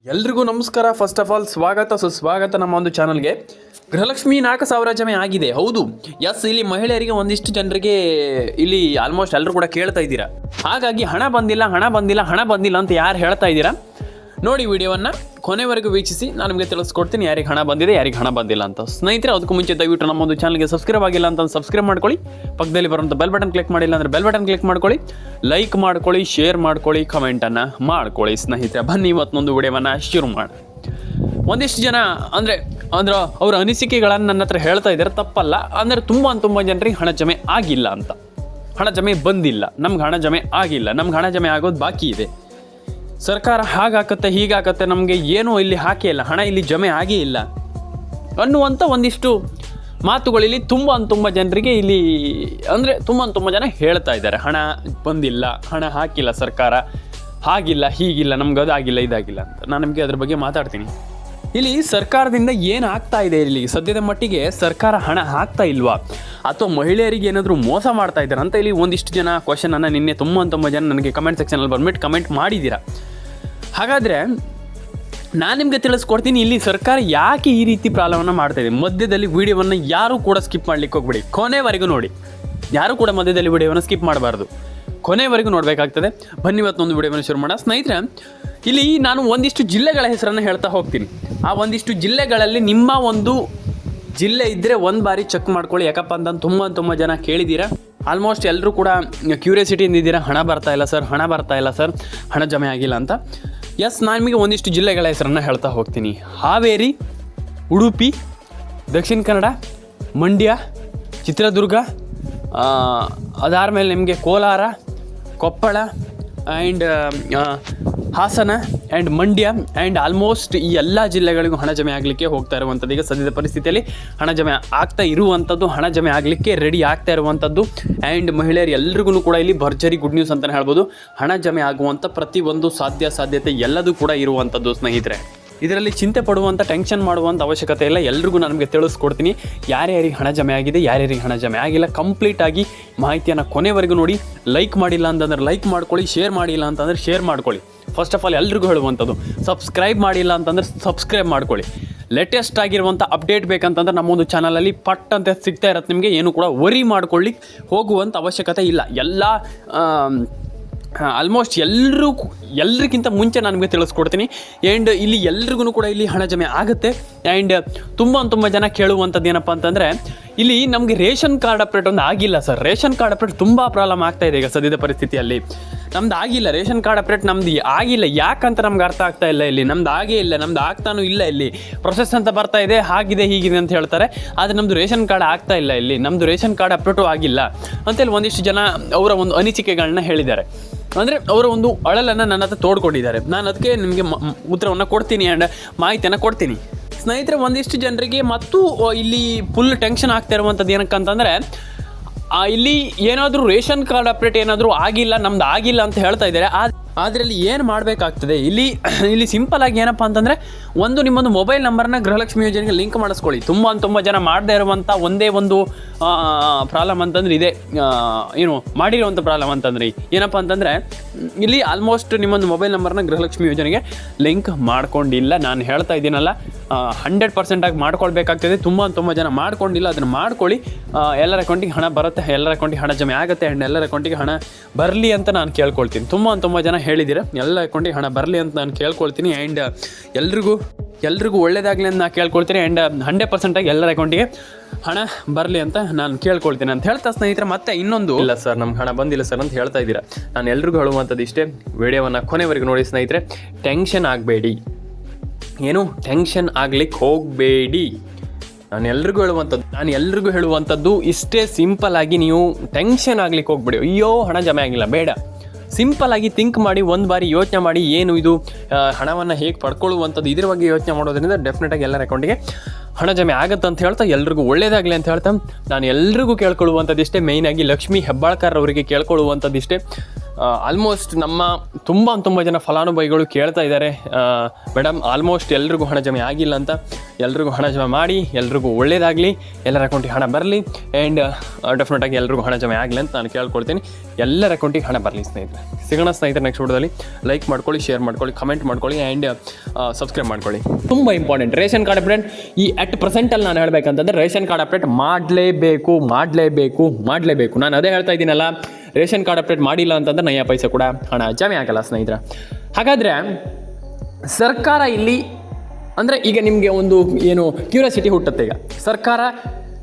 ಎಲ್ರಿಗೂ ನಮಸ್ಕಾರ. First of all ಸ್ವಾಗತ ಸುಸ್ವಾಗತ ನಮ್ಮ ಒಂದು ಚಾನಲ್ಗೆ. ಗೃಹಲಕ್ಷ್ಮಿ 4,000 ಜಮೆ ಆಗಿದೆ. ಹೌದು, ಎಸ್, ಇಲ್ಲಿ ಮಹಿಳೆಯರಿಗೆ ಒಂದಿಷ್ಟು ಜನರಿಗೆ ಇಲ್ಲಿ ಆಲ್ಮೋಸ್ಟ್ ಎಲ್ಲರೂ ಕೂಡ ಕೇಳ್ತಾ ಇದ್ದೀರಾ. ಹಾಗಾಗಿ ಹಣ ಬಂದಿಲ್ಲ ಅಂತ ಯಾರು ಹೇಳ್ತಾ ಇದ್ದೀರಾ, ನೋಡಿ ವಿಡಿಯೋವನ್ನು ಕೊನೆವರೆಗೂ ವೀಕ್ಷಿಸಿ. ನಾನು ನಿಮಗೆ ತಿಳಿಸ್ಕೊಡ್ತೀನಿ ಯಾರಿಗೆ ಹಣ ಬಂದಿದೆ, ಯಾರಿಗೆ ಹಣ ಬಂದಿಲ್ಲ ಅಂತ. ಸ್ನೇಹಿತರೆ, ಅದಕ್ಕೂ ಮುಂಚೆ ದಯವಿಟ್ಟು ನಮ್ಮ ಒಂದು ಚಾನಲ್ಗೆ ಸಬ್ಸ್ಕ್ರೈಬ್ ಆಗಿಲ್ಲ ಅಂತ ಸಬ್ಸ್ಕ್ರೈಬ್ ಮಾಡ್ಕೊಳ್ಳಿ. ಪಕ್ಕದಲ್ಲಿ ಬರುವಂಥ ಬೆಲ್ ಬಟನ್ ಕ್ಲಿಕ್ ಮಾಡಿಲ್ಲ ಅಂದರೆ ಬೆಲ್ ಬಟನ್ ಕ್ಲಿಕ್ ಮಾಡ್ಕೊಳ್ಳಿ, ಲೈಕ್ ಮಾಡ್ಕೊಳ್ಳಿ, ಶೇರ್ ಮಾಡ್ಕೊಳ್ಳಿ, ಕಮೆಂಟನ್ನು ಮಾಡ್ಕೊಳ್ಳಿ. ಸ್ನೇಹಿತರೆ, ಬನ್ನಿ ಇವತ್ತೊಂದು ವಿಡಿಯೋವನ್ನು ಶುರು ಮಾಡಿ. ಒಂದಿಷ್ಟು ಜನ ಅಂದರೆ ಅವರ ಅನಿಸಿಕೆಗಳನ್ನು ನನ್ನ ಹತ್ರ ಹೇಳ್ತಾ ಇದ್ದಾರೆ, ತಪ್ಪಲ್ಲ. ಅಂದರೆ ತುಂಬ ಜನರಿಗೆ ಹಣ ಜಮೆ ಆಗಿಲ್ಲ ಅಂತ, ಹಣ ಜಮೆ ಬಂದಿಲ್ಲ, ನಮ್ಗೆ ಹಣ ಜಮೆ ಆಗಿಲ್ಲ, ನಮ್ಗೆ ಹಣ ಜಮೆ ಆಗೋದು ಬಾಕಿ ಇದೆ, ಸರ್ಕಾರ ಹಾಗಾಕತ್ತೆ ಹೀಗಾಕತ್ತೆ, ನಮಗೆ ಏನೂ ಇಲ್ಲಿ ಹಾಕೇ ಇಲ್ಲ, ಹಣ ಇಲ್ಲಿ ಜಮೆ ಆಗೇ ಇಲ್ಲ ಅನ್ನುವಂಥ ಒಂದಿಷ್ಟು ಮಾತುಗಳಿಲ್ಲಿ ತುಂಬ ಜನರಿಗೆ ಇಲ್ಲಿ ಅಂದರೆ ತುಂಬ ಜನ ಹೇಳ್ತಾ ಇದ್ದಾರೆ. ಹಣ ಬಂದಿಲ್ಲ, ಹಣ ಹಾಕಿಲ್ಲ ಸರ್ಕಾರ, ಹಾಗಿಲ್ಲ ಹೀಗಿಲ್ಲ, ನಮ್ಗೆ ಅದಾಗಿಲ್ಲ ಇದಾಗಿಲ್ಲ ಅಂತ. ನಾನು ನಿಮಗೆ ಅದ್ರ ಬಗ್ಗೆ ಮಾತಾಡ್ತೀನಿ. ಇಲ್ಲಿ ಸರ್ಕಾರದಿಂದ ಏನು ಆಗ್ತಾ ಇದೆ, ಇಲ್ಲಿ ಸದ್ಯದ ಮಟ್ಟಿಗೆ ಸರ್ಕಾರ ಹಣ ಹಾಕ್ತಾ ಇಲ್ವಾ, ಅಥವಾ ಮಹಿಳೆಯರಿಗೆ ಏನಾದರೂ ಮೋಸ ಮಾಡ್ತಾ ಇದ್ದಾರೆ ಅಂತ ಇಲ್ಲಿ ಒಂದಿಷ್ಟು ಜನ ಕ್ವಶನನ್ನು ನಿನ್ನೆ ತುಂಬ ಜನ ನನಗೆ ಕಮೆಂಟ್ ಸೆಕ್ಷನಲ್ಲಿ ಬಂದ್ಬಿಟ್ಟು ಕಮೆಂಟ್ ಮಾಡಿದ್ದೀರಾ. ಹಾಗಾದರೆ ನಾನು ನಿಮಗೆ ತಿಳಿಸ್ಕೊಡ್ತೀನಿ, ಇಲ್ಲಿ ಸರ್ಕಾರ ಯಾಕೆ ಈ ರೀತಿ ಪ್ರಾಬ್ಲಮನ್ನು ಮಾಡ್ತಾಯಿದೆ. ಮಧ್ಯದಲ್ಲಿ ವೀಡಿಯೋವನ್ನು ಯಾರೂ ಕೂಡ ಸ್ಕಿಪ್ ಮಾಡಲಿಕ್ಕೆ ಹೋಗ್ಬೇಡಿ, ಕೊನೆವರೆಗೂ ನೋಡಿ. ಯಾರೂ ಕೂಡ ಮಧ್ಯದಲ್ಲಿ ವೀಡಿಯೋವನ್ನು ಸ್ಕಿಪ್ ಮಾಡಬಾರ್ದು, ಕೊನೆವರೆಗೂ ನೋಡಬೇಕಾಗ್ತದೆ. ಬನ್ನಿ ಇವತ್ತೊಂದು ವೀಡಿಯೋವನ್ನು ಶುರು ಮಾಡೋಣ. ಸ್ನೇಹಿತರೆ, ಇಲ್ಲಿ ನಾನು ಒಂದಿಷ್ಟು ಜಿಲ್ಲೆಗಳ ಹೆಸರನ್ನು ಹೇಳ್ತಾ ಹೋಗ್ತೀನಿ. ಆ ಒಂದಿಷ್ಟು ಜಿಲ್ಲೆಗಳಲ್ಲಿ ನಿಮ್ಮ ಒಂದು ಜಿಲ್ಲೆ ಇದ್ದರೆ ಒಂದು ಬಾರಿ ಚೆಕ್ ಮಾಡ್ಕೊಳ್ಳಿ. ಯಾಕಪ್ಪ ಅಂತ ತುಂಬ ಜನ ಕೇಳಿದ್ದೀರಾ. ಆಲ್ಮೋಸ್ಟ್ ಎಲ್ಲರೂ ಕೂಡ ಕ್ಯೂರಿಯಾಸಿಟಿಯಿಂದ ಇದ್ದೀರಾ, ಹಣ ಬರ್ತಾ ಇಲ್ಲ ಸರ್, ಹಣ ಜಮೆ ಆಗಿಲ್ಲ ಅಂತ. ಎಸ್, ನಾನು ನಿಮಗೆ ಒಂದಿಷ್ಟು ಜಿಲ್ಲೆಗಳ ಹೆಸರನ್ನು ಹೇಳ್ತಾ ಹೋಗ್ತೀನಿ. ಹಾವೇರಿ, ಉಡುಪಿ, ದಕ್ಷಿಣ ಕನ್ನಡ, ಮಂಡ್ಯ, ಚಿತ್ರದುರ್ಗ, ಅದಾದಮೇಲೆ ನಿಮಗೆ Kolar, Koppal and Hassan and Mandya and almost ಈ ಎಲ್ಲ ಜಿಲ್ಲೆಗಳಿಗೂ ಹಣ ಜಮೆ ಆಗಲಿಕ್ಕೆ ಹೋಗ್ತಾ ಇರುವಂಥದ್ದು. ಈಗ ಸದ್ಯದ ಪರಿಸ್ಥಿತಿಯಲ್ಲಿ ಹಣ ಜಮೆ ಆಗ್ತಾ ಇರುವಂಥದ್ದು, ಹಣ ಜಮೆ ಆಗಲಿಕ್ಕೆ ರೆಡಿ ಆಗ್ತಾ ಇರುವಂಥದ್ದು. ಆ್ಯಂಡ್ ಮಹಿಳೆಯರು ಎಲ್ರಿಗೂ ಕೂಡ ಇಲ್ಲಿ ಭರ್ಜರಿ ಗುಡ್ ನ್ಯೂಸ್ ಅಂತಲೇ ಹೇಳ್ಬೋದು. ಹಣ ಜಮೆ ಆಗುವಂಥ ಪ್ರತಿಯೊಂದು ಸಾಧ್ಯತೆ ಎಲ್ಲದೂ ಕೂಡ ಇರುವಂಥದ್ದು. ಸ್ನೇಹಿತರೆ, ಇದರಲ್ಲಿ ಚಿಂತೆ ಪಡುವಂಥ, ಟೆನ್ಷನ್ ಮಾಡುವಂಥ ಅವಶ್ಯಕತೆ ಇಲ್ಲ. ಎಲ್ರಿಗೂ ನನಗೆ ತಿಳಿಸ್ಕೊಡ್ತೀನಿ ಯಾರ್ಯಾರಿಗೆ ಹಣ ಜಮೆ ಆಗಿದೆ, ಯಾರ್ಯಾರಿಗೆ ಹಣ ಜಮೆ ಆಗಿಲ್ಲ. ಕಂಪ್ಲೀಟಾಗಿ ಮಾಹಿತಿಯನ್ನು ಕೊನೆವರೆಗೂ ನೋಡಿ. ಲೈಕ್ ಮಾಡಿಲ್ಲ ಅಂತಂದರೆ ಲೈಕ್ ಮಾಡ್ಕೊಳ್ಳಿ, ಶೇರ್ ಮಾಡಿಲ್ಲ ಅಂತಂದರೆ ಶೇರ್ ಮಾಡ್ಕೊಳ್ಳಿ. ಫಸ್ಟ್ ಆಫ್ ಆಲ್ ಎಲ್ರಿಗೂ ಹೇಳುವಂಥದ್ದು, ಸಬ್ಸ್ಕ್ರೈಬ್ ಮಾಡಿಲ್ಲ ಅಂತಂದರೆ ಸಬ್ಸ್ಕ್ರೈಬ್ ಮಾಡ್ಕೊಳ್ಳಿ. ಲೇಟೆಸ್ಟ್ ಆಗಿರುವಂಥ ಅಪ್ಡೇಟ್ ಬೇಕಂತಂದ್ರೆ ನಮ್ಮೊಂದು ಚಾನಲಲ್ಲಿ ಪಟ್ ಅಂತ ಸಿಗ್ತಾ ಇರತ್ತೆ ನಿಮಗೆ. ಏನು ಕೂಡ ವರಿ ಮಾಡ್ಕೊಳ್ಳಿ ಹೋಗುವಂಥ ಅವಶ್ಯಕತೆ ಇಲ್ಲ. ಎಲ್ಲ ಆಲ್ಮೋಸ್ಟ್ ಎಲ್ರಿಗಿಂತ ಮುಂಚೆ ನಾನು ನಿಮಗೆ ತಿಳಿಸ್ಕೊಡ್ತೀನಿ. ಆ್ಯಂಡ್ ಇಲ್ಲಿ ಎಲ್ರಿಗೂ ಕೂಡ ಇಲ್ಲಿ ಹಣ ಜಮೆ ಆಗುತ್ತೆ. ಆ್ಯಂಡ್ ತುಂಬ ಜನ ಕೇಳುವಂಥದ್ದು ಏನಪ್ಪ ಅಂತಂದರೆ, ಇಲ್ಲಿ ನಮಗೆ ರೇಷನ್ ಕಾರ್ಡ್ ಅಪ್ಡೇಟ್ ಒಂದು ಆಗಿಲ್ಲ ಸರ್. ರೇಷನ್ ಕಾರ್ಡ್ ಅಪ್ಡೇಟ್ ತುಂಬ ಪ್ರಾಬ್ಲಮ್ ಆಗ್ತಾಯಿದೆ ಈಗ ಸದ್ಯದ ಪರಿಸ್ಥಿತಿಯಲ್ಲಿ. ನಮ್ದು ಆಗಿಲ್ಲ, ರೇಷನ್ ಕಾರ್ಡ್ ಅಪ್ಡೇಟ್ ನಮ್ದು ಆಗಿಲ್ಲ. ಯಾಕಂತ ನಮ್ಗೆ ಅರ್ಥ ಆಗ್ತಾ ಇಲ್ಲ. ಇಲ್ಲಿ ನಮ್ದು ಆಗೇ ಇಲ್ಲ, ನಮ್ದು ಆಗ್ತಾನೂ ಇಲ್ಲ. ಇಲ್ಲಿ ಪ್ರೊಸೆಸ್ ಅಂತ ಬರ್ತಾ ಇದೆ, ಹಾಗಿದೆ ಹೀಗಿದೆ ಅಂತ ಹೇಳ್ತಾರೆ. ಆದರೆ ನಮ್ಮದು ರೇಷನ್ ಕಾರ್ಡ್ ಆಗ್ತಾ ಇಲ್ಲ. ಇಲ್ಲಿ ನಮ್ಮದು ರೇಷನ್ ಕಾರ್ಡ್ ಅಪ್ಡೇಟು ಆಗಿಲ್ಲ ಅಂತೇಳಿ ಒಂದಿಷ್ಟು ಜನ ಅವರ ಒಂದು ಅನಿಸಿಕೆಗಳನ್ನ ಹೇಳಿದ್ದಾರೆ. ಅಂದರೆ ಅವರ ಒಂದು ಅಳಲನ್ನು ನನ್ನ ಹತ್ರ ತೋಡ್ಕೊಂಡಿದ್ದಾರೆ. ನಾನು ಅದಕ್ಕೆ ನಿಮಗೆ ಉತ್ತರವನ್ನು ಕೊಡ್ತೀನಿ ಆ್ಯಂಡ್ ಮಾಹಿತಿಯನ್ನು ಕೊಡ್ತೀನಿ. ಸ್ನೇಹಿತರೆ, ಒಂದಿಷ್ಟು ಜನರಿಗೆ ಮತ್ತು ಇಲ್ಲಿ ಫುಲ್ ಟೆನ್ಷನ್ ಆಗ್ತಾ ಇರುವಂಥದ್ದು ಏನಕ್ಕಂತಂದರೆ, ಇಲ್ಲಿ ಏನಾದರೂ ರೇಷನ್ ಕಾರ್ಡ್ ಅಪ್ಡೇಟ್ ಏನಾದರೂ ಆಗಿಲ್ಲ, ನಮ್ದು ಆಗಿಲ್ಲ ಅಂತ ಹೇಳ್ತಾ ಇದ್ದಾರೆ. ಆದರೆ ಇಲ್ಲಿ ಏನು ಮಾಡಬೇಕಾಗ್ತದೆ, ಇಲ್ಲಿ ಸಿಂಪಲ್ ಆಗಿ ಏನಪ್ಪ ಅಂತಂದರೆ, ನಿಮ್ಮೊಂದು ಮೊಬೈಲ್ ನಂಬರ್ನ ಗೃಹಲಕ್ಷ್ಮಿ ಯೋಜನೆಗೆ ಲಿಂಕ್ ಮಾಡಿಸ್ಕೊಳ್ಳಿ. ತುಂಬ ಜನ ಮಾಡದೇ ಇರುವಂಥ ಒಂದೇ ಒಂದು ಪ್ರಾಬ್ಲಮ್ ಅಂತಂದರೆ ಇದೆ. ಮಾಡಿರುವಂಥ ಪ್ರಾಬ್ಲಮ್ ಅಂತಂದರೆ ಏನಪ್ಪ ಅಂತಂದರೆ, ಇಲ್ಲಿ ಆಲ್ಮೋಸ್ಟ್ ನಿಮ್ಮೊಂದು ಮೊಬೈಲ್ ನಂಬರ್ನ ಗೃಹಲಕ್ಷ್ಮಿ ಯೋಜನೆಗೆ ಲಿಂಕ್ ಮಾಡ್ಕೊಂಡಿಲ್ಲ. ನಾನು ಹೇಳ್ತಾ ಇದ್ದೀನಲ್ಲ, 100% ಆಗಿ ಮಾಡ್ಕೊಳ್ಬೇಕಾಗ್ತದೆ. ತುಂಬ ಜನ ಮಾಡ್ಕೊಂಡಿಲ್ಲ, ಅದನ್ನು ಮಾಡ್ಕೊಳ್ಳಿ. ಎಲ್ಲರ ಅಕೌಂಟಿಗೆ ಹಣ ಬರುತ್ತೆ, ಎಲ್ಲರ ಅಕೌಂಟಿಗೆ ಹಣ ಜಮೆ ಆಗುತ್ತೆ. ಆ್ಯಂಡ್ ಎಲ್ಲರ ಅಕೌಂಟಿಗೆ ಹಣ ಬರಲಿ ಅಂತ ನಾನು ಕೇಳ್ಕೊಳ್ತೀನಿ. ತುಂಬ ಜನ ಹೇಳಿದ್ದೀರಾ, ಎಲ್ಲ ಅಕೌಂಟಿಗೆ ಹಣ ಬರಲಿ ಅಂತ ನಾನು ಕೇಳ್ಕೊಳ್ತೀನಿ. ಆ್ಯಂಡ್ ಎಲ್ರಿಗೂ ಒಳ್ಳೇದಾಗಲಿ ಅಂತ ನಾನು ಕೇಳ್ಕೊಳ್ತೀನಿ. ಆ್ಯಂಡ್ 100% ಆಗಿ ಎಲ್ಲರ ಅಕೌಂಟಿಗೆ ಹಣ ಬರಲಿ ಅಂತ ನಾನು ಕೇಳ್ಕೊಳ್ತೀನಿ ಅಂತ ಹೇಳ್ತಾ, ಸ್ನೇಹಿತರೆ, ಮತ್ತೆ ಇನ್ನೊಂದು, ಇಲ್ಲ ಸರ್ ನಮ್ಗೆ ಹಣ ಬಂದಿಲ್ಲ ಸರ್ ಅಂತ ಹೇಳ್ತಾ ಇದ್ದೀರಾ. ನಾನು ಎಲ್ರಿಗೂ ಹೇಳುವಂಥದ್ದು ಇಷ್ಟೇ, ವಿಡಿಯೋವನ್ನು ಕೊನೆವರೆಗೂ ನೋಡಿ. ಸ್ನೇಹಿತರೆ, ಟೆನ್ಷನ್ ಆಗಬೇಡಿ, ಟೆನ್ಷನ್ ಆಗ್ಲಿಕ್ಕೆ ಹೋಗಬೇಡಿ. ನಾನು ಎಲ್ರಿಗೂ ಹೇಳುವಂಥದ್ದು ಇಷ್ಟೇ ಸಿಂಪಲ್ ಆಗಿ, ನೀವು ಟೆನ್ಷನ್ ಆಗ್ಲಿಕ್ಕೆ ಹೋಗ್ಬೇಡಿ. ಅಯ್ಯೋ ಹಣ ಜಮೆ ಆಗಿಲ್ಲ, ಬೇಡ. ಸಿಂಪಲ್ ಆಗಿ ಥಿಂಕ್ ಮಾಡಿ, ಒಂದು ಬಾರಿ ಯೋಚನೆ ಮಾಡಿ, ಏನು ಇದು ಹಣವನ್ನು ಹೇಗೆ ಪಡ್ಕೊಳ್ಳುವಂಥದ್ದು, ಇದ್ರ ಬಗ್ಗೆ ಯೋಚನೆ ಮಾಡೋದ್ರಿಂದ ಡೆಫಿನೆಟಾಗಿ ಎಲ್ಲರ ಅಕೌಂಟಿಗೆ ಹಣ ಜಮೆ ಆಗುತ್ತೆ ಅಂತ ಹೇಳ್ತಾ, ಎಲ್ರಿಗೂ ಒಳ್ಳೇದಾಗಲಿ ಅಂತ ಹೇಳ್ತಾ, ನಾನು ಎಲ್ರಿಗೂ ಕೇಳ್ಕೊಳ್ಳುವಂಥದ್ದು ಇಷ್ಟೇ. ಮೇಯ್ನಾಗಿ ಲಕ್ಷ್ಮೀ ಹೆಬ್ಬಾಳ್ಕರ್ ಅವರಿಗೆ ಕೇಳ್ಕೊಳ್ಳುವಂಥದ್ದು ಇಷ್ಟೇ. ಆಲ್ಮೋಸ್ಟ್ ನಮ್ಮ ತುಂಬ ಜನ ಫಲಾನುಭವಿಗಳು ಕೇಳ್ತಾ ಇದ್ದಾರೆ, ಮೇಡಮ್ ಆಲ್ಮೋಸ್ಟ್ ಎಲ್ರಿಗೂ ಹಣ ಜಮೆ ಆಗಿಲ್ಲ ಅಂತ. ಎಲ್ರಿಗೂ ಹಣ ಜಮೆ ಮಾಡಿ, ಎಲ್ರಿಗೂ ಒಳ್ಳೇದಾಗಲಿ, ಎಲ್ಲರ ಅಕೌಂಟಿಗೆ ಹಣ ಬರಲಿ ಆ್ಯಂಡ್ ಡೆಫಿನೆಟಾಗಿ ಎಲ್ರಿಗೂ ಹಣ ಜಮೆ ಆಗಲಿ ಅಂತ ನಾನು ಕೇಳ್ಕೊಳ್ತೀನಿ. ಎಲ್ಲರ ಅಕೌಂಟಿಗೆ ಹಣ ಬರಲಿ ಸ್ನೇಹಿತರೆ. ಸಿಗೋಣ ಸ್ನೇಹಿತರೆ ನೆಕ್ಸ್ಟ್ ವಿಡಿಯೋದಲ್ಲಿ. ಲೈಕ್ ಮಾಡ್ಕೊಳ್ಳಿ, ಶೇರ್ ಮಾಡ್ಕೊಳ್ಳಿ, ಕಮೆಂಟ್ ಮಾಡ್ಕೊಳ್ಳಿ ಆ್ಯಂಡ್ ಸಬ್ಸ್ಕ್ರೈಬ್ ಮಾಡ್ಕೊಳ್ಳಿ. ತುಂಬ ಇಂಪಾರ್ಟೆಂಟ್ ರೇಷನ್ ಕಾರ್ಡ್ ಅಪ್ಡೇಟ್ ಈ ಅಟ್ ಪ್ರೆಸೆಂಟಲ್ಲಿ ನಾನು ಹೇಳಬೇಕಂತಂದರೆ ರೇಷನ್ ಕಾರ್ಡ್ ಅಪ್ಡೇಟ್ ಮಾಡಲೇಬೇಕು. ನಾನು ಅದೇ ಹೇಳ್ತಾ ಇದ್ದೀನಲ್ಲ, ರೇಷನ್ ಕಾರ್ಡ್ ಅಪ್ಡೇಟ್ ಮಾಡಿಲ್ಲ ಅಂತಂದ್ರೆ ನಯ ಪೈಸೆ ಕೂಡ ಹಣ ಜಮೆ ಆಗಲ್ಲ ಸ್ನೇಹಿತರೆ. ಹಾಗಾದರೆ ಸರ್ಕಾರ ಇಲ್ಲಿ ಅಂದರೆ ಈಗ ನಿಮಗೆ ಒಂದು ಏನು ಕ್ಯೂರಿಯಾಸಿಟಿ ಹುಟ್ಟುತ್ತೆ. ಈಗ ಸರ್ಕಾರ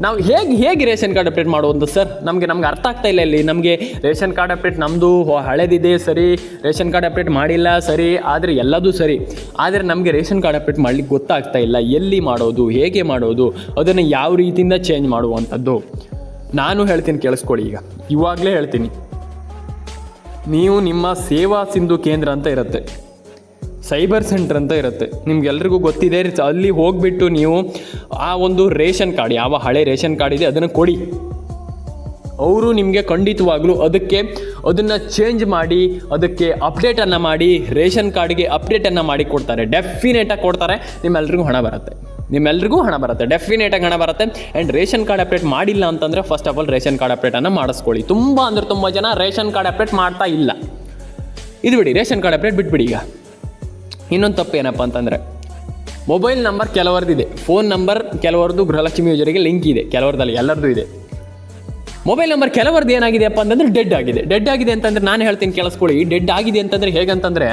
ನಾವು ಹೇಗೆ ರೇಷನ್ ಕಾರ್ಡ್ ಅಪ್ಡೇಟ್ ಮಾಡೋದು ಸರ್, ನಮಗೆ ಅರ್ಥ ಆಗ್ತಾ ಇಲ್ಲ. ಇಲ್ಲಿ ನಮಗೆ ರೇಷನ್ ಕಾರ್ಡ್ ಅಪ್ಡೇಟ್ ನಮ್ಮದು ಹಳೆದಿದೆ ಸರಿ, ರೇಷನ್ ಕಾರ್ಡ್ ಅಪ್ಡೇಟ್ ಮಾಡಿಲ್ಲ ಸರಿ, ಆದರೆ ಎಲ್ಲದೂ ಸರಿ, ಆದರೆ ನಮಗೆ ರೇಷನ್ ಕಾರ್ಡ್ ಅಪ್ಡೇಟ್ ಮಾಡಲಿಕ್ಕೆ ಗೊತ್ತಾಗ್ತಾ ಇಲ್ಲ. ಎಲ್ಲಿ ಮಾಡೋದು, ಹೇಗೆ ಮಾಡೋದು, ಅದನ್ನು ಯಾವ ರೀತಿಯಿಂದ ಚೇಂಜ್ ಮಾಡುವಂಥದ್ದು ನಾನು ಹೇಳ್ತೀನಿ, ಕೇಳಿಸ್ಕೊಳ್ಳಿ. ಇವಾಗಲೇ ಹೇಳ್ತೀನಿ, ನೀವು ನಿಮ್ಮ ಸೇವಾ ಸಿಂಧು ಕೇಂದ್ರ ಅಂತ ಇರುತ್ತೆ, ಸೈಬರ್ ಸೆಂಟರ್ ಅಂತ ಇರುತ್ತೆ, ನಿಮ್ಗೆಲ್ರಿಗೂ ಗೊತ್ತಿದೆ. ಅಲ್ಲಿ ಹೋಗಿಬಿಟ್ಟು ನೀವು ಆ ಒಂದು ರೇಷನ್ ಕಾರ್ಡ್, ಯಾವ ಹಳೆ ರೇಷನ್ ಕಾರ್ಡ್ ಇದೆ ಅದನ್ನು ಕೊಡಿ. ಅವರು ನಿಮಗೆ ಖಂಡಿತವಾಗ್ಲೂ ಅದನ್ನು ಚೇಂಜ್ ಮಾಡಿ, ಅದಕ್ಕೆ ಅಪ್ಡೇಟನ್ನು ಮಾಡಿ, ರೇಷನ್ ಕಾರ್ಡ್ಗೆ ಅಪ್ಡೇಟನ್ನು ಮಾಡಿ ಕೊಡ್ತಾರೆ. ಡೆಫಿನೆಟಾಗಿ ಕೊಡ್ತಾರೆ. ನಿಮ್ಮೆಲ್ರಿಗೂ ಹಣ ಬರುತ್ತೆ, ಡೆಫಿನೆಟಾಗಿ ಹಣ ಬರುತ್ತೆ. ಆ್ಯಂಡ್ ರೇಷನ್ ಕಾರ್ಡ್ ಅಪ್ಡೇಟ್ ಮಾಡಿಲ್ಲ ಅಂತಂದರೆ first of all ration card ಅಪ್ಡೇಟನ್ನು ಮಾಡಿಸ್ಕೊಳ್ಳಿ. ತುಂಬ ಜನ ರೇಷನ್ ಕಾರ್ಡ್ ಅಪ್ಡೇಟ್ ಮಾಡ್ತಾ ಇಲ್ಲ. ಇದು ಬಿಡಿ, ರೇಷನ್ ಕಾರ್ಡ್ ಅಪ್ಡೇಟ್ ಬಿಟ್ಬಿಡಿ. ಈಗ ಇನ್ನೊಂದು ತಪ್ಪು ಏನಪ್ಪ ಅಂತಂದರೆ, ಮೊಬೈಲ್ ನಂಬರ್ ಕೆಲವರದಿದೆ, ಫೋನ್ ನಂಬರ್ ಕೆಲವರದು ಗೃಹಲಕ್ಷ್ಮಿ ಯೋಜನೆಗೆ ಲಿಂಕ್ ಇದೆ, ಕೆಲವರದಲ್ಲಿ ಎಲ್ಲರದ್ದು ಇದೆ. ಮೊಬೈಲ್ ನಂಬರ್ ಕೆಲವರದ್ದು ಏನಾಗಿದೆಯಪ್ಪ ಅಂತಂದರೆ ಡೆಡ್ ಆಗಿದೆ ಅಂತಂದರೆ ನಾನು ಹೇಳ್ತೀನಿ ಕೇಳಿಸ್ಕೊಳ್ಳಿ. ಡೆಡ್ ಆಗಿದೆ ಅಂತಂದರೆ ಹೇಗಂತಂದರೆ,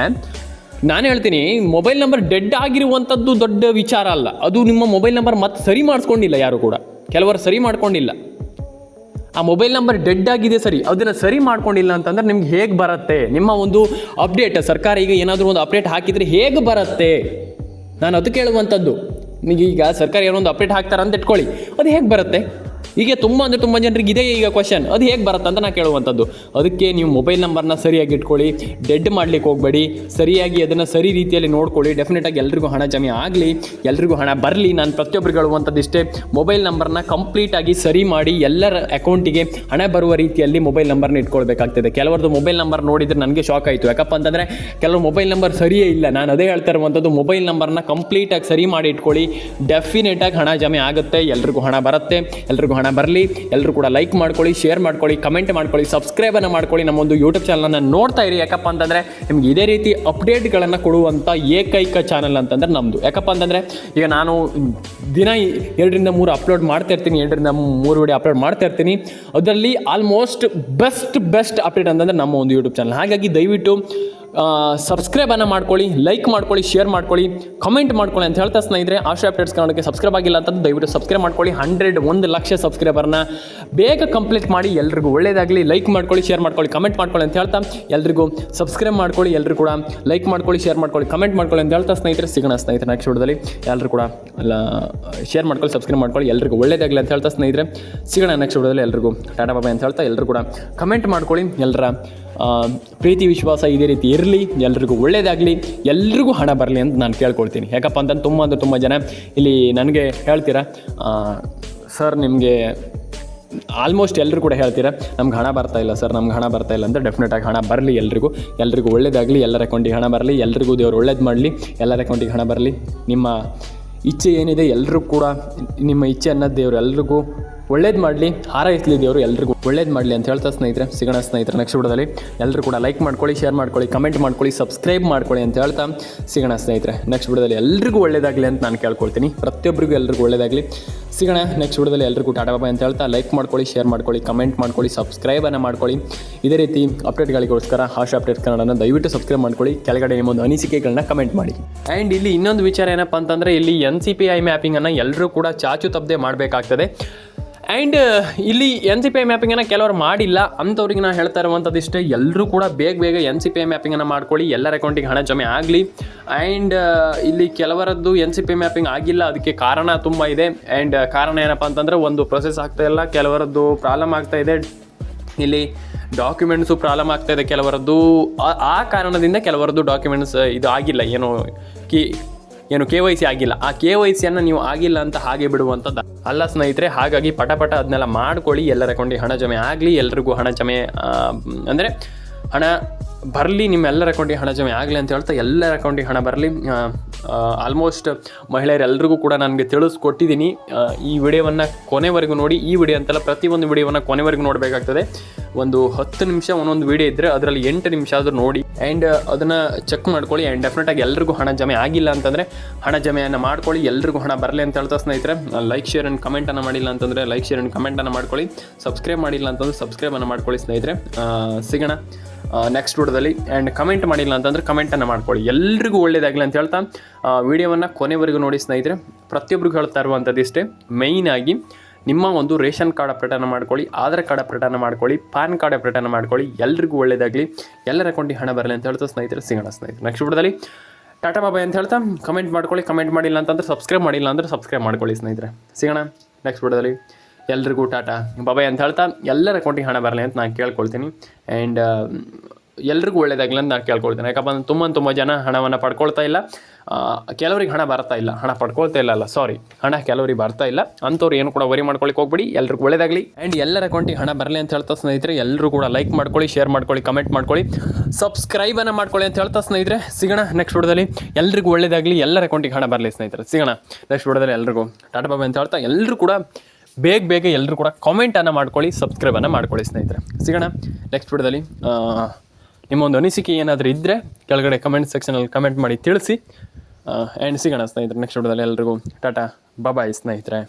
ನಾನು ಹೇಳ್ತೀನಿ, ಮೊಬೈಲ್ ನಂಬರ್ ಡೆಡ್ ಆಗಿರುವಂಥದ್ದು ದೊಡ್ಡ ವಿಚಾರ ಅಲ್ಲ. ಅದು ನಿಮ್ಮ ಮೊಬೈಲ್ ನಂಬರ್ ಮತ್ತೆ ಸರಿ ಮಾಡಿಸ್ಕೊಂಡಿಲ್ಲ, ಯಾರು ಕೂಡ ಕೆಲವರು ಸರಿ ಮಾಡ್ಕೊಂಡಿಲ್ಲ. ಆ ಮೊಬೈಲ್ ನಂಬರ್ ಡೆಡ್ ಆಗಿದೆ ಸರಿ, ಅದನ್ನು ಸರಿ ಮಾಡ್ಕೊಂಡಿಲ್ಲ ಅಂತಂದ್ರೆ ನಿಮ್ಗೆ ಹೇಗೆ ಬರುತ್ತೆ ನಿಮ್ಮ ಒಂದು ಅಪ್ಡೇಟ್? ಸರ್ಕಾರ ಈಗ ಏನಾದರೂ ಒಂದು ಅಪ್ಡೇಟ್ ಹಾಕಿದರೆ ಹೇಗೆ ಬರುತ್ತೆ? ನಾನು ಅದು ಕೇಳುವಂಥದ್ದು. ಈಗ ಸರ್ಕಾರ ಏನೋ ಒಂದು ಅಪ್ಡೇಟ್ ಹಾಕ್ತಾರೆ ಅಂತ ಇಟ್ಕೊಳ್ಳಿ, ಅದು ಹೇಗೆ ಬರುತ್ತೆ? ಈಗ ತುಂಬ ಜನರಿಗೆ ಇದೇ ಈಗ ಕ್ವಶನ್, ಅದು ಹೇಗೆ ಬರುತ್ತೆ ಅಂತ ನಾನು ಕೇಳುವಂಥದ್ದು. ಅದಕ್ಕೆ ನೀವು ಮೊಬೈಲ್ ನಂಬರ್ನ ಸರಿಯಾಗಿ ಇಟ್ಕೊಳ್ಳಿ, ಡೆಡ್ ಮಾಡಲಿಕ್ಕೆ ಹೋಗಬೇಡಿ, ಸರಿಯಾಗಿ ಅದನ್ನು ಸರಿ ರೀತಿಯಲ್ಲಿ ನೋಡ್ಕೊಳ್ಳಿ. ಡೆಫಿನೆಟಾಗಿ ಎಲ್ರಿಗೂ ಹಣ ಜಮೆ ಆಗಲಿ, ಎಲ್ರಿಗೂ ಹಣ ಬರಲಿ. ನಾನು ಪ್ರತಿಯೊಬ್ಬರಿಗೆ ಹೇಳುವಂಥದ್ದು ಇಷ್ಟೇ, ಮೊಬೈಲ್ ನಂಬರ್ನ ಕಂಪ್ಲೀಟಾಗಿ ಸರಿ ಮಾಡಿ ಎಲ್ಲರ ಅಕೌಂಟಿಗೆ ಹಣ ಬರುವ ರೀತಿಯಲ್ಲಿ ಮೊಬೈಲ್ ನಂಬರ್ನ ಇಟ್ಕೊಳ್ಬೇಕಾಗ್ತದೆ. ಕೆಲವರದ್ದು ಮೊಬೈಲ್ ನಂಬರ್ ನೋಡಿದರೆ ನನಗೆ ಶಾಕ್ ಆಯಿತು. ಯಾಕಪ್ಪ ಅಂತಂದರೆ ಕೆಲವರು ಮೊಬೈಲ್ ನಂಬರ್ ಸರಿಯೇ ಇಲ್ಲ. ನಾನು ಅದೇ ಹೇಳ್ತಾ ಇರುವಂಥದ್ದು, ಮೊಬೈಲ್ ನಂಬರ್ನ ಕಂಪ್ಲೀಟಾಗಿ ಸರಿ ಮಾಡಿ ಇಟ್ಕೊಳ್ಳಿ. ಡೆಫಿನೆಟಾಗಿ ಹಣ ಜಮೆ ಆಗುತ್ತೆ, ಎಲ್ರಿಗೂ ಹಣ ಬರುತ್ತೆ, ಎಲ್ರಿಗೂ ಹಣ ಬರಲಿ. ಎಲ್ಲರೂ ಕೂಡ ಲೈಕ್ ಮಾಡ್ಕೊಳ್ಳಿ, ಶೇರ್ ಮಾಡ್ಕೊಳ್ಳಿ, ಕಮೆಂಟ್ ಮಾಡ್ಕೊಳ್ಳಿ, ಸಬ್ಸ್ಕ್ರೈಬನ್ನು ಮಾಡ್ಕೊಳ್ಳಿ. ನಮ್ಮೊಂದು ಯೂಟ್ಯೂಬ್ ಚಾನಲನ್ನು ನೋಡ್ತಾ ಇರಿ. ಯಾಕಪ್ಪ ಅಂತಂದರೆ ನಿಮ್ಗೆ ಇದೇ ರೀತಿ ಅಪ್ಡೇಟ್ಗಳನ್ನು ಕೊಡುವಂಥ ಏಕೈಕ ಚಾನಲ್ ಅಂತಂದರೆ ನಮ್ಮದು. ಯಾಕಪ್ಪ ಅಂತಂದರೆ ಈಗ ನಾನು ದಿನ 2ರಿಂದ 3 ಅಪ್ಲೋಡ್ ಮಾಡ್ತಾ ಇರ್ತೀನಿ, 2ರಿಂದ 3 ವಿಡಿಯೋ ಅಪ್ಲೋಡ್ ಮಾಡ್ತಾ ಇರ್ತೀನಿ. ಅದರಲ್ಲಿ ಆಲ್ಮೋಸ್ಟ್ ಬೆಸ್ಟ್ ಅಪ್ಡೇಟ್ ಅಂತಂದರೆ ನಮ್ಮ ಒಂದು ಯೂಟ್ಯೂಬ್ ಚಾನಲ್. ಹಾಗಾಗಿ ದಯವಿಟ್ಟು ಸಬ್ಸ್ಕ್ರೈಬನ್ನು ಮಾಡ್ಕೊಳ್ಳಿ, ಲೈಕ್ ಮಾಡ್ಕೊಳ್ಳಿ, ಶೇರ್ ಮಾಡ್ಕೊಳ್ಳಿ, ಕಮೆಂಟ್ ಮಾಡ್ಕೊಳ್ಳಿ ಅಂತ ಹೇಳ್ತಾ ಸ್ನೇಹಿತರೆ, ಆಶಾ ಅಪ್ಡೇಟ್ಸ್ ಕನ್ನಡಕ್ಕೆ ಸಬ್ಸ್ಕ್ರೈಬ್ ಆಗಿಲ್ಲ ಅಂತಂದು ದಯವಿಟ್ಟು ಸಬ್ಸ್ಕ್ರೈಬ್ ಮಾಡ್ಕೊಳ್ಳಿ. 1 ಲಕ್ಷ ಸಬ್ಸ್ಕ್ರೈಬರ್ನ ಬೇಗ ಕಂಪ್ಲೀಟ್ ಮಾಡಿ. ಎಲ್ರಿಗೂ ಒಳ್ಳೇದಾಗಲಿ. ಲೈಕ್ ಮಾಡ್ಕೊಳ್ಳಿ, ಶೇರ್ ಮಾಡ್ಕೊಳ್ಳಿ, ಕಮೆಂಟ್ ಮಾಡ್ಕೊಳ್ಳಿ ಅಂತ ಹೇಳ್ತಾ ಎಲ್ರಿಗೂ ಸಬ್ಸ್ಕ್ರೈಬ್ ಮಾಡ್ಕೊಳ್ಳಿ, ಎಲ್ಲರೂ ಕೂಡ ಲೈಕ್ ಮಾಡ್ಕೊಳ್ಳಿ, ಶೇರ್ ಮಾಡ್ಕೊಳ್ಳಿ, ಕಮೆಂಟ್ ಮಾಡ್ಕೊಳ್ಳಿ ಅಂತ ಹೇಳ್ತಾ ಸ್ನೇಹಿತರೆ, ಸಿಗೋಣ ಸ್ನೇಹಿತರೆ ನೆಕ್ಸ್ಟ್ ವಿಡಿಯೋದಲ್ಲಿ. ಎಲ್ಲರೂ ಕೂಡ ಶೇರ್ ಮಾಡ್ಕೊಳ್ಳಿ, ಸಬ್ಸ್ಕ್ರೈಬ್ ಮಾಡ್ಕೊಳ್ಳಿ, ಎಲ್ರಿಗೂ ಒಳ್ಳೇದಾಗಲಿ ಅಂತ ಹೇಳ್ತಾ ಸ್ನೇಹಿತರೆ, ಸಿಗೋಣ ನೆಕ್ಸ್ಟ್ ವಿಡಿಯೋದಲ್ಲಿ. ಎಲ್ರಿಗೂ ಟಾಟಾ ಬಾಯ್ ಅಂತ ಹೇಳ್ತಾ ಎಲ್ಲರೂ ಕೂಡ ಕಮೆಂಟ್ ಮಾಡ್ಕೊಳ್ಳಿ. ಎಲ್ಲರ ಪ್ರೀತಿ ವಿಶ್ವಾಸ ಇದೇ ರೀತಿ ಇರಲಿ, ಎಲ್ರಿಗೂ ಒಳ್ಳೇದಾಗಲಿ, ಎಲ್ರಿಗೂ ಹಣ ಬರಲಿ ಅಂತ ನಾನು ಕೇಳ್ಕೊಳ್ತೀನಿ. ಯಾಕಪ್ಪ ಅಂತಂದ್ರೆ ತುಂಬ ಜನ ಇಲ್ಲಿ ನನಗೆ ಹೇಳ್ತೀರಾ, ಸರ್ ನಿಮಗೆ ಆಲ್ಮೋಸ್ಟ್ ಎಲ್ಲರೂ ಕೂಡ ಹೇಳ್ತೀರಾ ನಮ್ಗೆ ಹಣ ಬರ್ತಾ ಇಲ್ಲ ಸರ್, ನಮ್ಗೆ ಹಣ ಬರ್ತಾ ಇಲ್ಲ ಅಂತ. ಡೆಫಿನೆಟಾಗಿ ಹಣ ಬರಲಿ, ಎಲ್ರಿಗೂ ಒಳ್ಳೇದಾಗಲಿ, ಎಲ್ಲರ ಅಕೌಂಟಿಗೆ ಹಣ ಬರಲಿ, ಎಲ್ರಿಗೂ ದೇವರು ಒಳ್ಳೇದು ಮಾಡಲಿ, ಎಲ್ಲರ ಅಕೌಂಟಿಗೆ ಹಣ ಬರಲಿ. ನಿಮ್ಮ ಇಚ್ಛೆ ಏನಿದೆ ಎಲ್ಲರೂ ಕೂಡ ನಿಮ್ಮ ಇಚ್ಛೆ ಅನ್ನೋದು ದೇವರು ಎಲ್ರಿಗೂ ಒಳ್ಳೇದು ಮಾಡಲಿ, ಹಾರೈಸಲಿ ದೇವರು ಎಲ್ರಿಗೂ ಒಳ್ಳೇದು ಮಾಡಲಿ ಅಂತ ಹೇಳ್ತಾ ಸ್ನೇಹಿತರೆ, ಸಿಗೋಣ ಸ್ನೇಹಿತರೆ ನೆಕ್ಸ್ಟ್ ವಿಡಿಯೋದಲ್ಲಿ. ಎಲ್ಲರೂ ಕೂಡ ಲೈಕ್ ಮಾಡ್ಕೊಳ್ಳಿ, ಶೇರ್ ಮಾಡ್ಕೊಳ್ಳಿ, ಕಮೆಂಟ್ ಮಾಡ್ಕೊಳ್ಳಿ, ಸಬ್ಸ್ಕ್ರೈಬ್ ಮಾಡ್ಕೊಳ್ಳಿ ಅಂತ ಹೇಳ್ತಾ ಸಿಗೋಣ ಸ್ನೇಹಿತರೆ ನೆಕ್ಸ್ಟ್ ವಿಡಿಯೋದಲ್ಲಿ. ಎಲ್ರಿಗೂ ಒಳ್ಳೇದಾಗಲಿ ಅಂತ ನಾನು ಕೇಳ್ಕೊಳ್ತೀನಿ. ಪ್ರತಿಯೊಬ್ಬರಿಗೂ ಎಲ್ರಿಗೂ ಒಳ್ಳೇದಾಗಲಿ. ಸಿಗೋಣ ನೆಕ್ಸ್ಟ್ ವಿಡಿಯೋದಲ್ಲಿ. ಎಲ್ರಿಗೂ ಟಾಟಾ ಬಾಯ್ ಅಂತ ಹೇಳ್ತಾ ಲೈಕ್ ಮಾಡ್ಕೊಳ್ಳಿ, ಶೇರ್ ಮಾಡ್ಕೊಳ್ಳಿ, ಕಮೆಂಟ್ ಮಾಡ್ಕೊಳ್ಳಿ, ಸಬ್ಸ್ಕ್ರೈಬನ್ನು ಮಾಡ್ಕೊಳ್ಳಿ. ಇದೇ ರೀತಿ ಅಪ್ಡೇಟ್ಗಳಿಗೋಸ್ಕರ ಆಶಾ ಅಪ್ಡೇಟ್ ಕನ್ನಡನ ದಯವಿಟ್ಟು ಸಬ್ಸ್ಕ್ರೈಬ್ ಮಾಡ್ಕೊಳ್ಳಿ. ಕೆಳಗಡೆ ನಿಮ್ಮೊಂದು ಅನಿಸಿಕೆಗಳನ್ನ ಕಮೆಂಟ್ ಮಾಡಿ. ಆ್ಯಂಡ್ ಇಲ್ಲಿ ಇನ್ನೊಂದು ವಿಚಾರ ಏನಪ್ಪ ಅಂತಂದರೆ, ಇಲ್ಲಿ NCPI ಮ್ಯಾಪಿಂಗನ್ನು ಎಲ್ಲರೂ ಕೂಡ ಚಾಚು ತಪ್ಪದೆ ಮಾಡಬೇಕಾಗ್ತದೆ. ಆ್ಯಂಡ್ ಇಲ್ಲಿ NCPI ಮ್ಯಾಪಿಂಗನ್ನು ಕೆಲವರು ಮಾಡಿಲ್ಲ ಅಂಥವ್ರಿಗೆ ನಾನು ಹೇಳ್ತಾ ಇರುವಂಥದ್ದು ಇಷ್ಟೇ, ಎಲ್ಲರೂ ಕೂಡ ಬೇಗ NCPI ಮ್ಯಾಪಿಂಗನ್ನು ಮಾಡ್ಕೊಳ್ಳಿ, ಎಲ್ಲರ ಅಕೌಂಟಿಗೆ ಹಣ ಜಮೆ ಆಗಲಿ. ಆ್ಯಂಡ್ ಇಲ್ಲಿ ಕೆಲವರದ್ದು NCPI ಮ್ಯಾಪಿಂಗ್ ಆಗಿಲ್ಲ, ಅದಕ್ಕೆ ಕಾರಣ ತುಂಬ ಇದೆ. ಆ್ಯಂಡ್ ಕಾರಣ ಏನಪ್ಪ ಅಂತಂದರೆ, ಒಂದು ಪ್ರೊಸೆಸ್ ಆಗ್ತಾಯಿಲ್ಲ, ಕೆಲವರದ್ದು ಪ್ರಾಬ್ಲಮ್ ಆಗ್ತಾಯಿದೆ, ಇಲ್ಲಿ ಡಾಕ್ಯುಮೆಂಟ್ಸು ಪ್ರಾಬ್ಲಮ್ ಆಗ್ತಾಯಿದೆ ಕೆಲವರದ್ದು. ಆ ಕಾರಣದಿಂದ ಕೆಲವರದ್ದು ಡಾಕ್ಯುಮೆಂಟ್ಸ್ ಇದು ಆಗಿಲ್ಲ, ಏನು KYC ಆಗಿಲ್ಲ. ಆ KYCಯನ್ನು ನೀವು ಆಗಿಲ್ಲ ಅಂತ ಹಾಗೆ ಬಿಡುವಂಥದ್ದು ಅಲ್ಲ ಸ್ನೇಹಿತರೆ. ಹಾಗಾಗಿ ಪಟ ಅದನ್ನೆಲ್ಲ ಮಾಡ್ಕೊಳ್ಳಿ, ಎಲ್ಲರ ಅಕೌಂಟಿಗೆ ಹಣ ಜಮೆ ಆಗಲಿ, ಎಲ್ರಿಗೂ ಹಣ ಜಮೆ ಅಂದರೆ ಹಣ ಬರಲಿ, ನಿಮ್ಮೆಲ್ಲರ ಅಕೌಂಟಿಗೆ ಹಣ ಜಮೆ ಆಗಲಿ ಅಂತ ಹೇಳ್ತಾ ಎಲ್ಲರ ಅಕೌಂಟಿಗೆ ಹಣ ಬರಲಿ. ಆಲ್ಮೋಸ್ಟ್ ಮಹಿಳೆಯರೆಲ್ಲರಿಗೂ ಕೂಡ ನನಗೆ ತಿಳಿಸ್ಕೊಟ್ಟಿದ್ದೀನಿ. ಈ ವಿಡಿಯೋವನ್ನು ಕೊನೆವರೆಗೂ ನೋಡಿ. ಈ ವಿಡಿಯೋ ಅಂತಲ್ಲ, ಪ್ರತಿಯೊಂದು ವಿಡಿಯೋವನ್ನು ಕೊನೆವರೆಗೂ ನೋಡಬೇಕಾಗ್ತದೆ. ಒಂದು 10 ನಿಮಿಷ ಒಂದೊಂದು ವಿಡಿಯೋ ಇದ್ದರೆ ಅದರಲ್ಲಿ 8 ನಿಮಿಷ ಆದರೂ ನೋಡಿ ಆ್ಯಂಡ್ ಅದನ್ನು ಚೆಕ್ ಮಾಡ್ಕೊಳ್ಳಿ. ಆ್ಯಂಡ್ ಡೆಫಿನೆಟಾಗಿ ಎಲ್ರಿಗೂ ಹಣ ಜಮೆ ಆಗಿಲ್ಲ ಅಂತಂದರೆ ಹಣ ಜಮೆಯನ್ನು ಮಾಡ್ಕೊಳ್ಳಿ. ಎಲ್ರಿಗೂ ಹಣ ಬರಲಿ ಅಂತ ಹೇಳ್ತಾ ಸ್ನೇಹಿತರೆ, ಲೈಕ್ ಶೇರ್ ಆ್ಯಂಡ್ ಕಮೆಂಟನ್ನು ಮಾಡಿಲ್ಲ ಅಂತಂದರೆ ಲೈಕ್ ಶೇರ್ ಆ್ಯಂಡ್ ಕಮೆಂಟನ್ನು ಮಾಡ್ಕೊಳ್ಳಿ. ಸಬ್ಸ್ಕ್ರೈಬ್ ಮಾಡಿಲ್ಲ ಅಂತಂದರೆ ಸಬ್ಸ್ಕ್ರೈಬನ್ನು ಮಾಡ್ಕೊಳ್ಳಿ ಸ್ನೇಹಿತರೆ. ಸಿಗೋಣ ನೆಕ್ಸ್ಟ್ ವಿಡಿಯೋದಲ್ಲಿ. ಆ್ಯಂಡ್ ಕಮೆಂಟ್ ಮಾಡಿಲ್ಲ ಅಂತಂದರೆ ಕಮೆಂಟನ್ನು ಮಾಡ್ಕೊಳ್ಳಿ. ಎಲ್ರಿಗೂ ಒಳ್ಳೆಯದಾಗಲಿ ಅಂತ ಹೇಳ್ತಾ ವಿಡಿಯೋವನ್ನು ಕೊನೆವರೆಗೂ ನೋಡಿ ಸ್ನೇಹಿತರೆ. ಪ್ರತಿಯೊಬ್ಬರಿಗೂ ಹೇಳ್ತಾ ಇರುವಂಥದ್ದು ಇಷ್ಟೇ, ಮೇಯ್ನಾಗಿ ನಿಮ್ಮ ಒಂದು ರೇಷನ್ ಕಾರ್ಡ್ ಅಪ್ಡೇಟನ್ನು ಮಾಡ್ಕೊಳ್ಳಿ, ಆಧಾರ್ ಕಾರ್ಡ್ ಅಪ್ಡೇಟನ್ನು ಮಾಡ್ಕೊಳ್ಳಿ, ಪಾನ್ ಕಾರ್ಡ್ ಅಪ್ಡೇಟನ್ನು ಮಾಡ್ಕೊಳ್ಳಿ. ಎಲ್ರಿಗೂ ಒಳ್ಳೆಯದಾಗಲಿ, ಎಲ್ಲರ ಅಕೌಂಟಿಗೆ ಹಣ ಬರಲಿ ಅಂತ ಹೇಳ್ತಾ ಸ್ನೇಹಿತರೆ ಸಿಗೋಣ ಸ್ನೇಹಿತರೆ ನೆಕ್ಸ್ಟ್ ವಿಡಿಯೋದಲ್ಲಿ. ಟಾಟಾ ಬಾಬಾಯ್ ಅಂತ ಹೇಳ್ತಾ ಕಮೆಂಟ್ ಮಾಡ್ಕೊಳ್ಳಿ. ಕಮೆಂಟ್ ಮಾಡಿಲ್ಲ ಅಂತಂದರೆ ಸಬ್ಸ್ಕ್ರೈಬ್ ಮಾಡಿಲ್ಲ ಅಂದರೆ ಸಬ್ಸ್ಕ್ರೈಬ್ ಮಾಡ್ಕೊಳ್ಳಿ ಸ್ನೇಹಿತರೆ. ಸಿಗೋಣ ನೆಕ್ಸ್ಟ್ ವಿಡಿಯೋದಲ್ಲಿ. ಎಲ್ರಿಗೂ ಟಾಟಾ ಬಾಬಾಯ್ ಅಂತ ಹೇಳ್ತಾ ಎಲ್ಲರ ಅಕೌಂಟಿಗೆ ಹಣ ಬರಲಿ ಅಂತ ನಾನು ಕೇಳ್ಕೊಳ್ತೀನಿ. ಆ್ಯಂಡ್ ಎಲ್ರಿಗೂ ಒಳ್ಳೆಯದಾಗಲಿ ಅಂತ ನಾನು ಕೇಳ್ಕೊಳ್ತೀನಿ. ಯಾಕಪ್ಪ ಅಂದ್ರೆ ತುಂಬ ಜನ ಹಣವನ್ನು ಪಡ್ಕೊಳ್ತಾ ಇಲ್ಲ. ಕೆಲವ್ರಿಗೆ ಹಣ ಬರ್ತಾ ಇಲ್ಲ, ಹಣ ಪಡ್ಕೊಳ್ತಾ ಇಲ್ಲ, ಹಣ ಕೆಲವ್ರಿಗೆ ಬರ್ತಾ ಇಲ್ಲ. ಅಂಥವ್ರು ಏನು ಕೂಡ ವರಿ ಮಾಡ್ಕೊಳ್ಳಿಕ್ಕೆ ಹೋಗ್ಬಿಡಿ. ಎಲ್ರಿಗೂ ಒಳ್ಳೆಯದಾಗಲಿ. ಆ್ಯಂಡ್ ಎಲ್ಲರ ಅಕೌಂಟಿಗೆ ಹಣ ಬರಲಿ ಅಂತ ಹೇಳ್ತಾ ಸ್ನೇಹಿತರೆ, ಎಲ್ಲರೂ ಕೂಡ ಲೈಕ್ ಮಾಡ್ಕೊಳ್ಳಿ, ಶೇರ್ ಮಾಡ್ಕೊಳ್ಳಿ, ಕಮೆಂಟ್ ಮಾಡ್ಕೊಳ್ಳಿ, ಸಬ್ಸ್ಕ್ರೈಬನ್ನು ಮಾಡ್ಕೊಳ್ಳಿ ಅಂತ ಹೇಳ್ತಾ ಸ್ನೇಹಿತರೆ ಸಿಗೋಣ ನೆಕ್ಸ್ಟ್ ವಿಡಿಯೋದಲ್ಲಿ. ಎಲ್ರಿಗೂ ಒಳ್ಳೆಯದಾಗಲಿ, ಎಲ್ಲರ ಅಕೌಂಟಿಗೆ ಹಣ ಬರಲಿ ಸ್ನೇಹಿತರೆ. ಸಿಗೋಣ ನೆಕ್ಸ್ಟ್ ವಿಡಿಯೋದಲ್ಲಿ. ಎಲ್ರಿಗೂ ಟಾಟಾ ಬಾಬಾಯ್ ಅಂತ ಹೇಳ್ತಾ ಎಲ್ಲರೂ ಕೂಡ ಬೇಗ ಎಲ್ಲರೂ ಕೂಡ ಕಾಮೆಂಟನ್ನು ಮಾಡ್ಕೊಳ್ಳಿ, ಸಬ್ಸ್ಕ್ರೈಬನ್ನು ಮಾಡ್ಕೊಳ್ಳಿ ಸ್ನೇಹಿತರೆ. ಸಿಗೋಣ ನೆಕ್ಸ್ಟ್ ವಿಡಿಯೋದಲ್ಲಿ. ನಿಮ್ಮೊಂದು ಅನಿಸಿಕೆ ಏನಾದರೂ ಇದ್ದರೆ ಕೆಳಗಡೆ ಕಮೆಂಟ್ ಸೆಕ್ಷನಲ್ಲಿ ಕಮೆಂಟ್ ಮಾಡಿ ತಿಳಿಸಿ. ಆ್ಯಂಡ್ ಸಿಗೋಣ ಸ್ನೇಹಿತರೆ ನೆಕ್ಸ್ಟ್ ವಿಡಿಯೋದಲ್ಲಿ. ಎಲ್ರಿಗೂ ಟಾಟಾ ಬಾಬಾಯ್ ಸ್ನೇಹಿತರೆ.